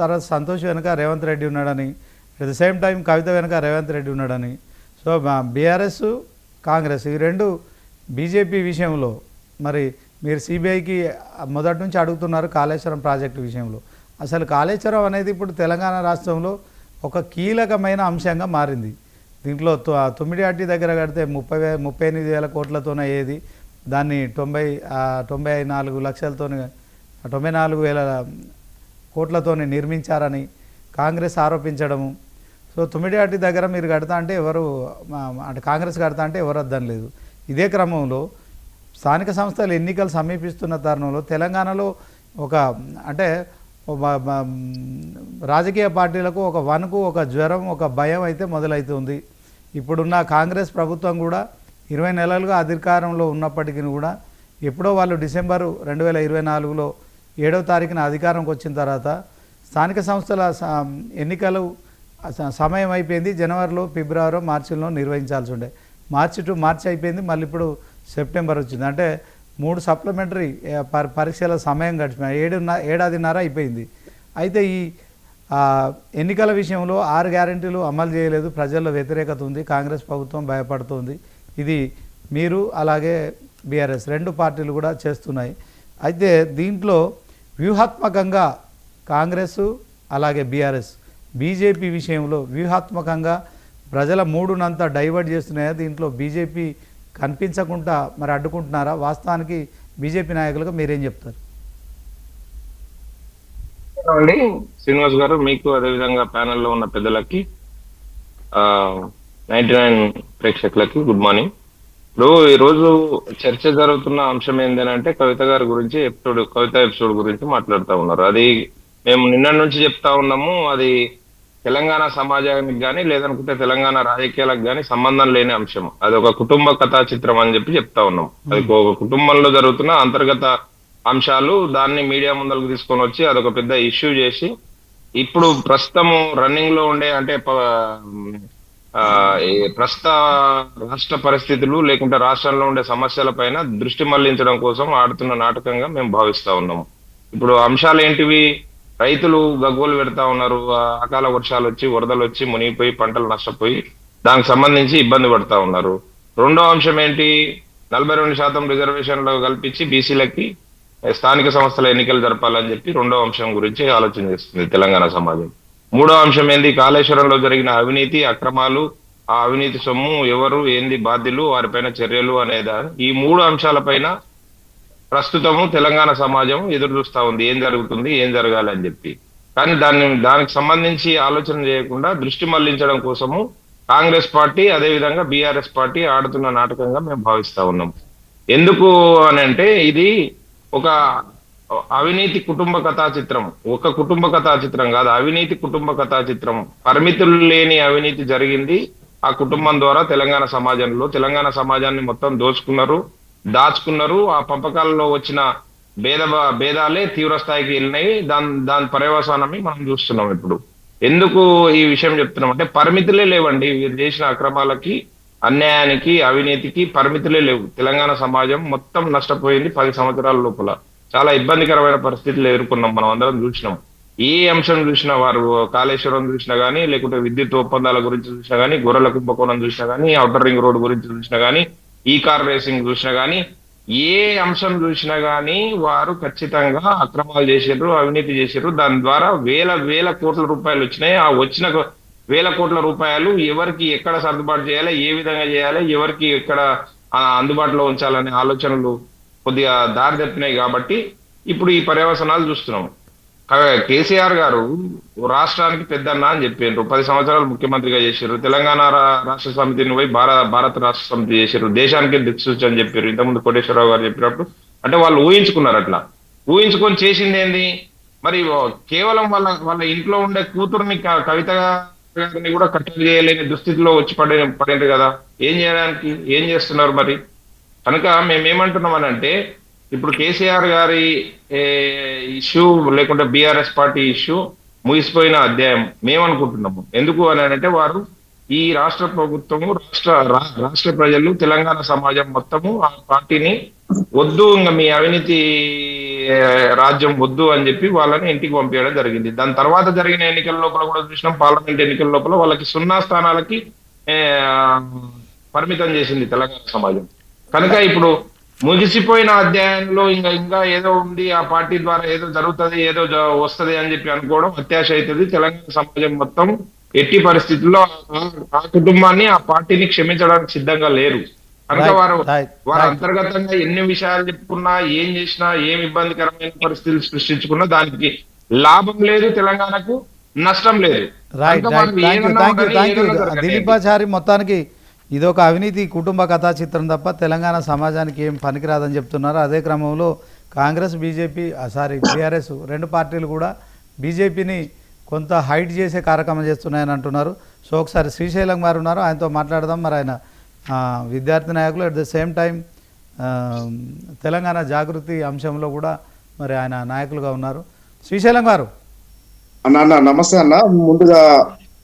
తర్వాత సంతోష్ వెనుక రేవంత్ రెడ్డి ఉన్నాడని, అట్ ద సేమ్ టైం కవిత వెనుక రేవంత్ రెడ్డి ఉన్నాడని. సో బీఆర్ఎస్ కాంగ్రెస్ ఈ రెండు బీజేపీ విషయంలో మరి మీరు సిబిఐకి మొదటి నుంచి అడుగుతున్నారు కాళేశ్వరం ప్రాజెక్టు విషయంలో. అసలు కాళేశ్వరం అనేది ఇప్పుడు తెలంగాణ రాష్ట్రంలో ఒక కీలకమైన అంశంగా మారింది. దీంట్లో తుమ్మిడిహట్టి దగ్గర కడితే 38,000 కోట్లతోనే అయ్యేది, దాన్ని 94 లక్షలతో 94,000 కోట్లతో నిర్మించారని కాంగ్రెస్ ఆరోపించడము. సో తుమ్మిడిహట్టి దగ్గర మీరు కడతా అంటే ఎవరు అంటే కాంగ్రెస్ కడతా అంటే ఎవరు వద్దని లేదు. ఇదే క్రమంలో స్థానిక సంస్థల ఎన్నికలు సమీపిస్తున్న తరుణంలో తెలంగాణలో ఒక అంటే రాజకీయ పార్టీలకు ఒక వణుకు, ఒక జ్వరం, ఒక భయం అయితే మొదలవుతుంది. ఇప్పుడున్న కాంగ్రెస్ ప్రభుత్వం కూడా 20 నెలలుగా అధికారంలో ఉన్నప్పటికీ కూడా ఎప్పుడో వాళ్ళు డిసెంబరు 2024లో 7వ తారీఖున అధికారంకి వచ్చిన తర్వాత స్థానిక సంస్థల ఎన్నికలు సమయం అయిపోయింది. జనవరిలో, ఫిబ్రవరిలో, మార్చిలో నిర్వహించాల్సి ఉండే. మార్చి టు మార్చి అయిపోయింది, మళ్ళీ ఇప్పుడు సెప్టెంబర్ వచ్చింది. అంటే 3 సప్లిమెంటరీ పరీక్షల సమయం గడిచిపోయింది, ఏడాదిన్నర అయిపోయింది. అయితే ఈ ఎన్నికల విషయంలో 6 గ్యారెంటీలు అమలు చేయలేదు, ప్రజల్లో వ్యతిరేకత ఉంది, కాంగ్రెస్ ప్రభుత్వం భయపడుతుంది. ఇది మీరు అలాగే బీఆర్ఎస్ రెండు పార్టీలు కూడా చేస్తున్నాయి. అయితే దీంట్లో వ్యూహాత్మకంగా కాంగ్రెస్ అలాగే బీఆర్ఎస్ బీజేపీ విషయంలో వ్యూహాత్మకంగా ప్రజల మూడునంతా డైవర్ట్ చేస్తున్నాయా? దీంట్లో బీజేపీ కనిపించకుండా మరి అడ్డుకుంటున్నారా? వాస్తవానికి బీజేపీ నాయకులుగా మీరేం చెప్తారు? అండి శ్రీనివాస్ గారు, మీకు అదేవిధంగా ప్యానెల్లో ఉన్న పెద్దలకి 99 ప్రేక్షకులకి గుడ్ మార్నింగ్. ఇప్పుడు ఈరోజు చర్చ జరుగుతున్న అంశం ఏంటంటే కవిత గారి గురించి కవిత ఎపిసోడ్ గురించి మాట్లాడుతూ ఉన్నారు. అది మేము నిన్న నుంచి చెప్తా ఉన్నాము. అది తెలంగాణ సమాజానికి కానీ లేదనుకుంటే తెలంగాణ రాజకీయాలకు కానీ సంబంధం లేని అంశం. అది ఒక కుటుంబ కథా చిత్రం అని చెప్తా ఉన్నాం. అది ఒక కుటుంబంలో జరుగుతున్న అంతర్గత అంశాలు, దాన్ని మీడియా ముందరకు తీసుకొని వచ్చి అదొక పెద్ద ఇష్యూ చేసి ఇప్పుడు ప్రస్తుతం రన్నింగ్ లో ఉండే అంటే ప్రస్తుత రాష్ట్ర పరిస్థితులు లేకుంటే రాష్ట్రంలో ఉండే సమస్యల పైన దృష్టి మళ్లించడం కోసం ఆడుతున్న నాటకంగా మేము భావిస్తా ఉన్నాము. ఇప్పుడు అంశాలు ఏంటివి? రైతులు గగ్గోలు పెడతా ఉన్నారు, అకాల వర్షాలు వచ్చి వరదలు వచ్చి మునిగిపోయి పంటలు నష్టపోయి దానికి సంబంధించి ఇబ్బంది పడతా ఉన్నారు. రెండో అంశం ఏంటి? 42% రిజర్వేషన్లు కల్పించి బీసీలకి స్థానిక సంస్థల ఎన్నికలు జరపాలని చెప్పి రెండో అంశం గురించి ఆలోచన చేస్తుంది తెలంగాణ సమాజం. మూడో అంశం ఏంది? కాళేశ్వరంలో జరిగిన అవినీతి అక్రమాలు, ఆ అవినీతి సొమ్ము ఎవరు, ఏంది బాధ్యులు, వారిపైన చర్యలు అనేదా. ఈ 3 అంశాలపైన ప్రస్తుతము తెలంగాణ సమాజం ఎదురు చూస్తా ఉంది, ఏం జరుగుతుంది, ఏం జరగాలి అని చెప్పి. కానీ దానికి సంబంధించి ఆలోచన చేయకుండా దృష్టి మళ్లించడం కోసము కాంగ్రెస్ పార్టీ అదేవిధంగా బీఆర్ఎస్ పార్టీ ఆడుతున్న నాటకంగా మేము భావిస్తా ఉన్నాం. ఎందుకు అని అంటే ఇది ఒక అవినీతి కుటుంబ కథా చిత్రం. ఒక కుటుంబ కథా చిత్రం కాదు, అవినీతి కుటుంబ కథా చిత్రం. పరిమితులు లేని అవినీతి జరిగింది ఆ కుటుంబం ద్వారా తెలంగాణ సమాజంలో. తెలంగాణ సమాజాన్ని మొత్తం దాచుకున్నారు. ఆ పంపకాలలో వచ్చిన భేదాలే తీవ్ర స్థాయికి వెళ్ళినాయి. దాని పర్యవసానమే మనం చూస్తున్నాం ఇప్పుడు. ఎందుకు ఈ విషయం చెప్తున్నాం అంటే పరిమితులే లేవండి. వీరు చేసిన అక్రమాలకి, అన్యాయానికి, అవినీతికి పరిమితులే లేవు. తెలంగాణ సమాజం మొత్తం నష్టపోయింది 10 సంవత్సరాల లోపల. చాలా ఇబ్బందికరమైన పరిస్థితులు ఎదుర్కొన్నాం, మనం అందరం చూసినాం. ఏ అంశం చూసినా, వారు కాళేశ్వరం చూసినా గానీ, లేకుంటే విద్యుత్ ఒప్పందాల గురించి చూసినా గానీ, గొర్రెల కుంభకోణం చూసినా గానీ, ఔటర్ రింగ్ రోడ్ గురించి చూసినా గానీ, ఈ కార్ రేసింగ్ చూసినా గానీ, ఏ అంశం చూసినా గానీ వారు ఖచ్చితంగా అక్రమాలు చేసారు, అవినీతి చేసారు. దాని ద్వారా వేల కోట్ల రూపాయలు వచ్చినాయి. ఆ వచ్చిన 1000 కోట్ల రూపాయలు ఎవరికి ఎక్కడ సర్దుబాటు చేయాలి, ఏ విధంగా చేయాలి, ఎవరికి ఎక్కడ అందుబాటులో ఉంచాలనే ఆలోచనలు కొద్దిగా దారి తప్పినాయి. కాబట్టి ఇప్పుడు ఈ పర్యవసనాలు చూస్తున్నాం. కేసీఆర్ గారు రాష్ట్రానికి పెద్దన్న అని చెప్పారు. 10 సంవత్సరాలు ముఖ్యమంత్రిగా చేశారు. తెలంగాణ రాష్ట్ర సమితిని పోయి భారత రాష్ట్ర సమితి చేశారు. దేశానికి దిక్సూచి అని చెప్పారు. ఇంతకుముందు కోటేశ్వరరావు గారు చెప్పినప్పుడు అంటే వాళ్ళు ఊహించుకున్నారు. అట్లా ఊహించుకొని చేసింది ఏంది? మరి కేవలం వాళ్ళ ఇంట్లో ఉండే కూతురుని కవిత గారిని కూడా కట్టడి చేయలేని దుస్థితిలో వచ్చి పడింది కదా. ఏం చేయడానికి ఏం చేస్తున్నారు మరి? కనుక మేమేమంటున్నామనంటే ఇప్పుడు కేసీఆర్ గారి ఇష్యూ లేకుంటే బీఆర్ఎస్ పార్టీ ఇష్యూ ముగిసిపోయిన అధ్యాయం మేమనుకుంటున్నాము. ఎందుకు అని అంటే వారు ఈ రాష్ట్ర ప్రభుత్వము, రాష్ట్ర ప్రజలు, తెలంగాణ సమాజం మొత్తము ఆ పార్టీని వద్దు, ఇంకా మీ అవినీతి రాజ్యం వద్దు అని చెప్పి వాళ్ళని ఇంటికి పంపించడం జరిగింది. దాని తర్వాత జరిగిన ఎన్నికల లోపల కూడా చూసినాం, పార్లమెంట్ ఎన్నికల లోపల వాళ్ళకి 0 స్థానాలకి ఏ, పరిమితం చేసింది తెలంగాణ సమాజం. కనుక ఇప్పుడు ముగిసిపోయిన అధ్యాయంలో ఇంకా ఇంకా ఏదో ఉంది, ఆ పార్టీ ద్వారా ఏదో జరుగుతుంది, ఏదో వస్తది అని చెప్పి అనుకోవడం అత్యాశ అవుతుంది. తెలంగాణ సమాజం మొత్తం ఎట్టి పరిస్థితుల్లో ఆ కుటుంబాన్ని, ఆ పార్టీని క్షమించడానికి సిద్ధంగా లేరు. కనుక రైట్ వారు రైట్ వారు రైట్ అంతర్గతంగా ఎన్ని విషయాలు చెప్పుకున్నా, ఏం చేసినా, ఏం ఇబ్బందికరమైన పరిస్థితులు సృష్టించుకున్నా దానికి లాభం లేదు, తెలంగాణకు నష్టం లేదు. రైట్ కనుక రైట్ వాళ్ళు థ్యాంక్ యూ ఏదన్నా థ్యాంక్ యూ కానీ థ్యాంక్ యూ ఏదన్నా జరగనివ్వండి. దిలీపాచారి మొత్తానికి ఇదొక అవినీతి కుటుంబ కథా చిత్రం తప్ప తెలంగాణ సమాజానికి ఏం పనికిరాదని చెప్తున్నారు. అదే క్రమంలో కాంగ్రెస్ బీజేపీ బీఆర్ఎస్ రెండు పార్టీలు కూడా బీజేపీని కొంత హైట్ చేసే కార్యక్రమం చేస్తున్నాయని అంటున్నారు. సో ఒకసారి శ్రీశైలం గారు ఉన్నారు, ఆయనతో మాట్లాడదాం. మరి ఆయన విద్యార్థి నాయకులు, at the same time Telangana Jagruthi అంశంలో కూడా మరి ఆయన నాయకులుగా ఉన్నారు. శ్రీశైలం గారు. అన్న నమస్తే అన్న. ముందుగా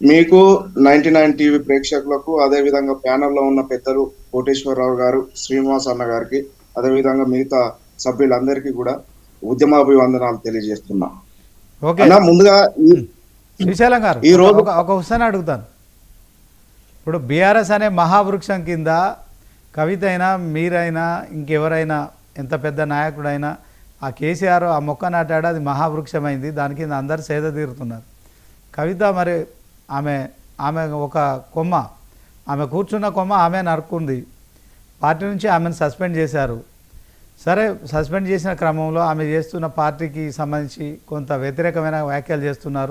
మీకు 99 టీవీ ప్రేక్షకులకు, అదే విధంగా ప్యానెల్లో ఉన్న పెద్దలు కోటేశ్వరరావు గారు, శ్రీనివాస్ అన్న గారికి, అదే విధంగా మిగతా సభ్యులందరికీ కూడా ఉద్యమాభివందనాలు తెలియజేస్తున్నా. ఓకే అన్న ముందుగా శ్రీశైలం గారు, ఈ రోజు ఒక క్వశ్చన్ అడుగుతాను. ఇప్పుడు బీఆర్ఎస్ అనే మహావృక్షం కింద కవిత అయినా, మీరైనా, ఇంకెవరైనా, ఎంత పెద్ద నాయకుడైనా ఆ కేసీఆర్ ఆ మొక్క నాటాడు, అది మహావృక్షమైంది, దాని కింద అందరు సేద తీరుతున్నారు. కవిత మరి ఆమె ఒక కొమ్మ, ఆమె కూర్చున్న కొమ్మ ఆమె నరుక్కుంది. పార్టీ నుంచి ఆమెను సస్పెండ్ చేశారు. సరే, సస్పెండ్ చేసిన క్రమంలో ఆమె చేస్తున్న పార్టీకి సంబంధించి కొంత వ్యతిరేకమైన వ్యాఖ్యలు చేస్తున్నారు.